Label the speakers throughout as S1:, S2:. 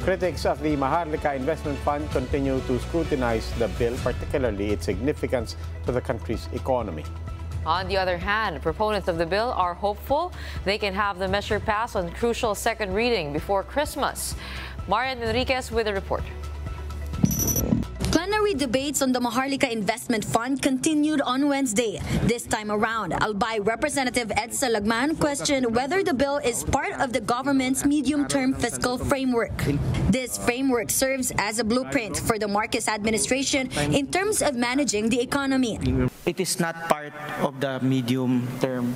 S1: Critics of the Maharlika Investment Fund continue to scrutinize the bill, particularly its significance to the country's economy.
S2: On the other hand, proponents of the bill are hopeful they can have the measure passed on crucial second reading before Christmas. Marian Enriquez with a report.
S3: Plenary debates on the Maharlika Investment Fund continued on Wednesday. This time around, Albay Representative Edcel Lagman questioned whether the bill is part of the government's medium-term fiscal framework. This framework serves as a blueprint for the Marcos administration in terms of managing the economy.
S4: It is not part of the medium-term.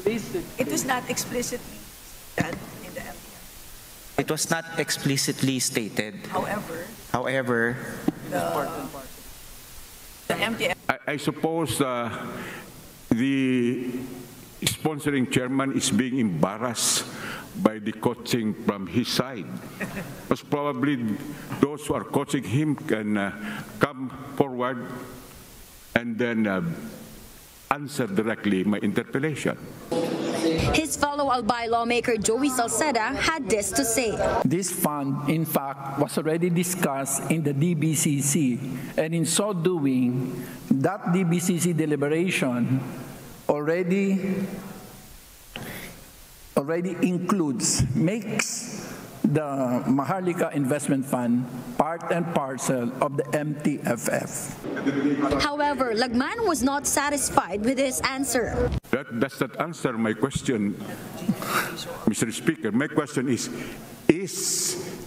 S5: It is not explicitly done in the MTF.
S4: It was not explicitly stated.
S5: However, the MTF.
S6: I suppose the sponsoring chairman is being embarrassed by the coaching from his side. Because probably those who are coaching him can come forward and then answer directly my interpellation.
S3: His fellow Albay lawmaker Joey Salceda had this to say.
S7: This fund, in fact, was already discussed in the DBCC, and in so doing, that DBCC deliberation already makes the Maharlika Investment Fund part and parcel of the MTFF.
S3: However, Lagman was not satisfied with his answer.
S6: Does that answer my question, Mr. Speaker? My question is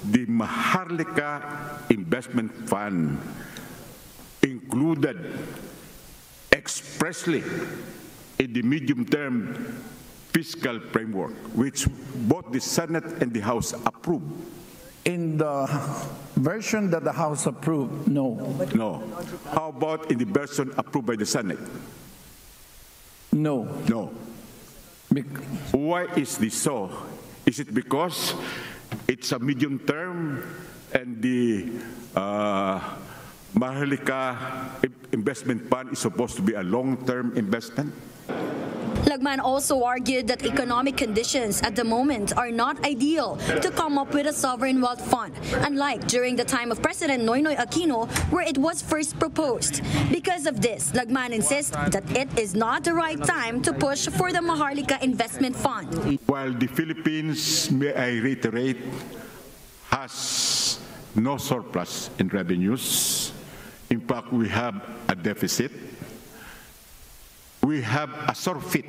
S6: the Maharlika Investment Fund included expressly in the medium-term fiscal framework, which both the Senate and the House approved?
S7: In the version that the House approved, no.
S6: No. How about in the version approved by the Senate?
S7: No.
S6: No. Why is this so? Is it because it's a medium term and the Maharlika Investment Fund is supposed to be a long-term investment?
S3: Lagman also argued that economic conditions at the moment are not ideal to come up with a sovereign wealth fund, unlike during the time of President Noynoy Aquino, where it was first proposed. Because of this, Lagman insists that it is not the right time to push for the Maharlika Investment Fund.
S6: While the Philippines, may I reiterate, has no surplus in revenues, in fact, we have a deficit. We have a surfeit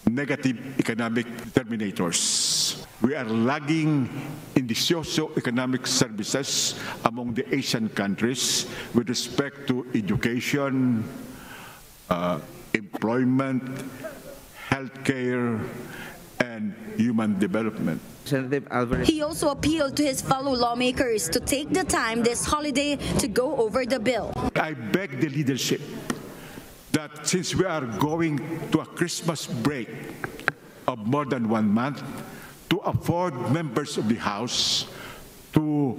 S6: negative economic terminators. We are lagging in the socio-economic services among the Asian countries with respect to education, employment, healthcare, and human development.
S3: He also appealed to his fellow lawmakers to take the time this holiday to go over the bill.
S6: I beg the leadership that since we are going to a Christmas break of more than 1 month, to afford members of the House to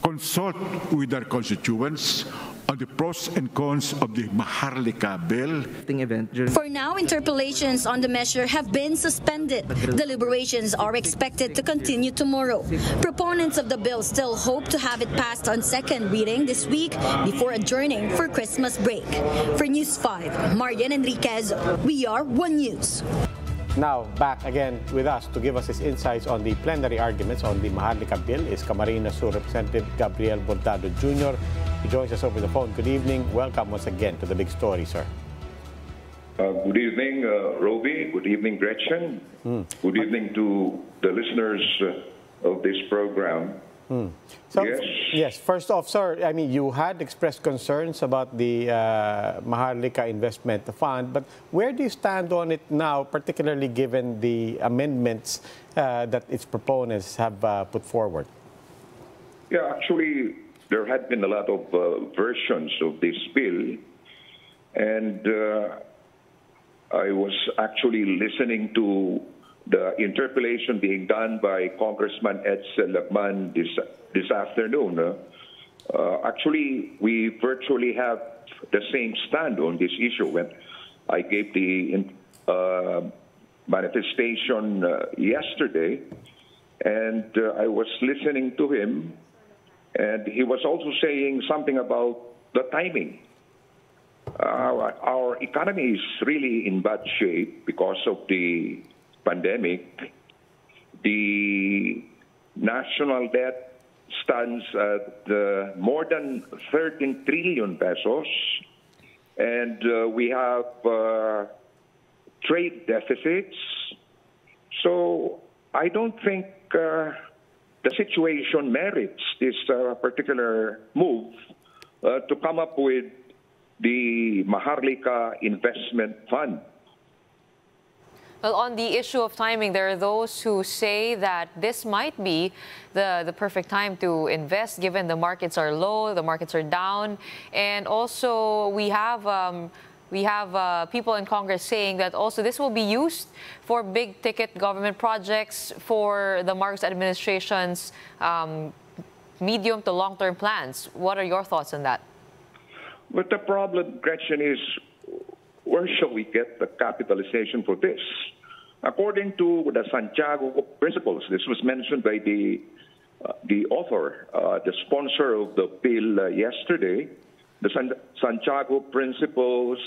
S6: consult with their constituents on the pros and cons of the Maharlika bill.
S3: For now, interpellations on the measure have been suspended. Deliberations are expected to continue tomorrow. Proponents of the bill still hope to have it passed on second reading this week before adjourning for Christmas break. For News 5, Marian Enriquez, we are One News.
S1: Now, back again with us to give us his insights on the plenary arguments on the Maharlika bill is Camarines Sur Representative Gabriel Bordado Jr. He joins us over the phone. Good evening. Welcome once again to The Big Story, sir.
S8: Good evening, Roby. Good evening, Gretchen. Good evening to the listeners of this program.
S1: So,
S8: yes.
S1: Yes. First off, sir, I mean, you had expressed concerns about the Maharlika Investment Fund, but where do you stand on it now, particularly given the amendments that its proponents have put forward?
S8: Yeah, actually, there had been a lot of versions of this bill, and I was actually listening to the interpellation being done by Congressman Edcel Lagman this afternoon. Actually, we virtually have the same stand on this issue. When I gave the manifestation yesterday, And I was listening to him, and he was also saying something about the timing. Our economy is really in bad shape because of the pandemic. The national debt stands at more than 13 trillion pesos, and we have trade deficits. So I don't think the situation merits this particular move to come up with the Maharlika Investment Fund.
S2: Well, on the issue of timing, there are those who say that this might be the perfect time to invest, given the markets are low, the markets are down, and also we have people in Congress saying that also this will be used for big-ticket government projects for the Marcos administration's medium to long-term plans. What are your thoughts on that?
S8: But the problem, Gretchen, is where shall we get the capitalization for this? According to the Santiago Principles, this was mentioned by the author, the sponsor of the bill yesterday. The Santiago Principles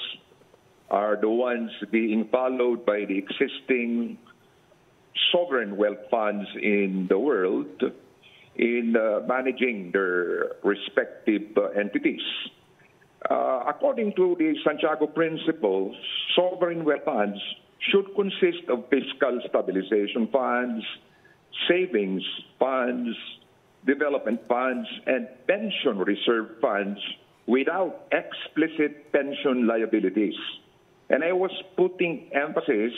S8: are the ones being followed by the existing sovereign wealth funds in the world in managing their respective entities. According to the Santiago Principles, sovereign wealth funds should consist of fiscal stabilization funds, savings funds, development funds, and pension reserve funds without explicit pension liabilities. And I was putting emphasis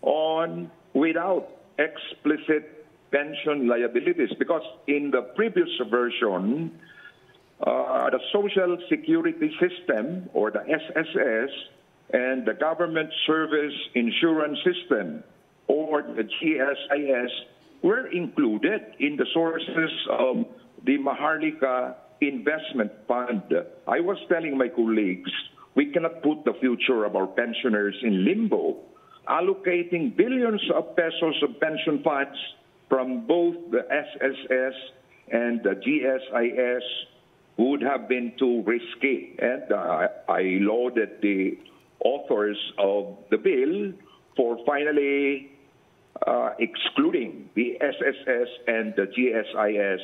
S8: on without explicit pension liabilities because in the previous version, the Social Security System, or the SSS, and the Government Service Insurance System, or the GSIS, were included in the sources of the Maharlika Investment Fund. I was telling my colleagues, we cannot put the future of our pensioners in limbo. Allocating billions of pesos of pension funds from both the SSS and the GSIS would have been too risky. And I lauded the authors of the bill for finally excluding the SSS and the GSIS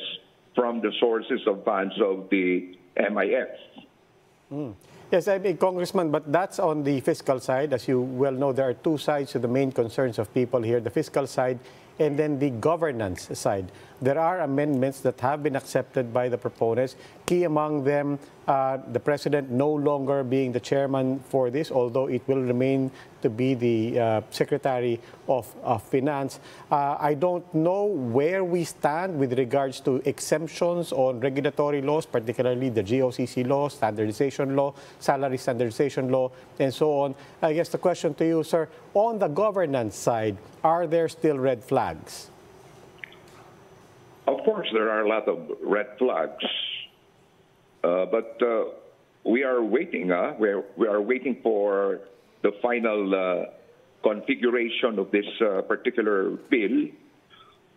S8: from the sources of funds of the MIF.
S1: Yes, I mean, Congressman, but that's on the fiscal side. As you well know, there are two sides to the main concerns of people here, the fiscal side and then the governance side. There are amendments that have been accepted by the proponents. Key among them, the president no longer being the chairman for this, although it will remain to be the Secretary of Finance. I don't know where we stand with regards to exemptions on regulatory laws, particularly the GOCC law, standardization law, salary standardization law, and so on. I guess the question to you, sir, on the governance side, are there still red flags?
S8: Of course, there are a lot of red flags, but we are waiting. We are waiting for the final configuration of this particular bill.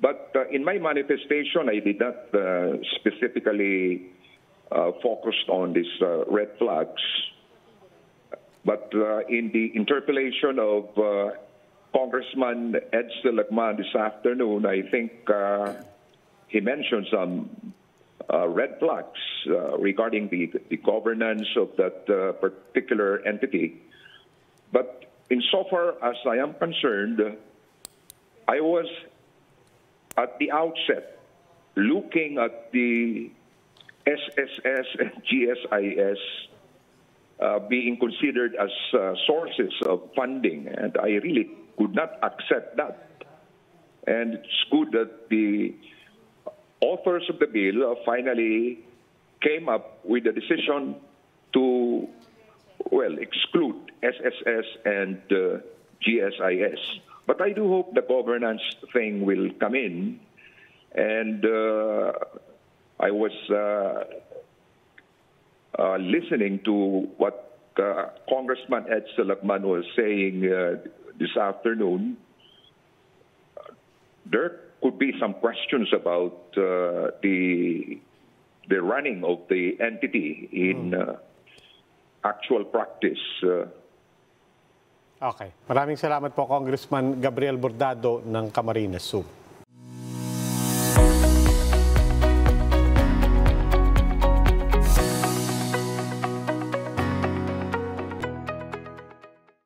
S8: But in my manifestation, I did not specifically focus on these red flags. But in the interpellation of Congressman Edcel Lagman this afternoon, I think he mentioned some red flags regarding the governance of that particular entity. But insofar as I am concerned, I was at the outset looking at the SSS and GSIS being considered as sources of funding, and I really could not accept that. And it's good that the authors of the bill finally came up with a decision to, well, exclude SSS and GSIS. But I do hope the governance thing will come in. And I was listening to what Congressman Edcel Lagman was saying this afternoon. There could be some questions about the running of the entity in actual practice.
S1: Okay. Maraming salamat po, Congressman Gabriel Bordado ng Camarines Sur.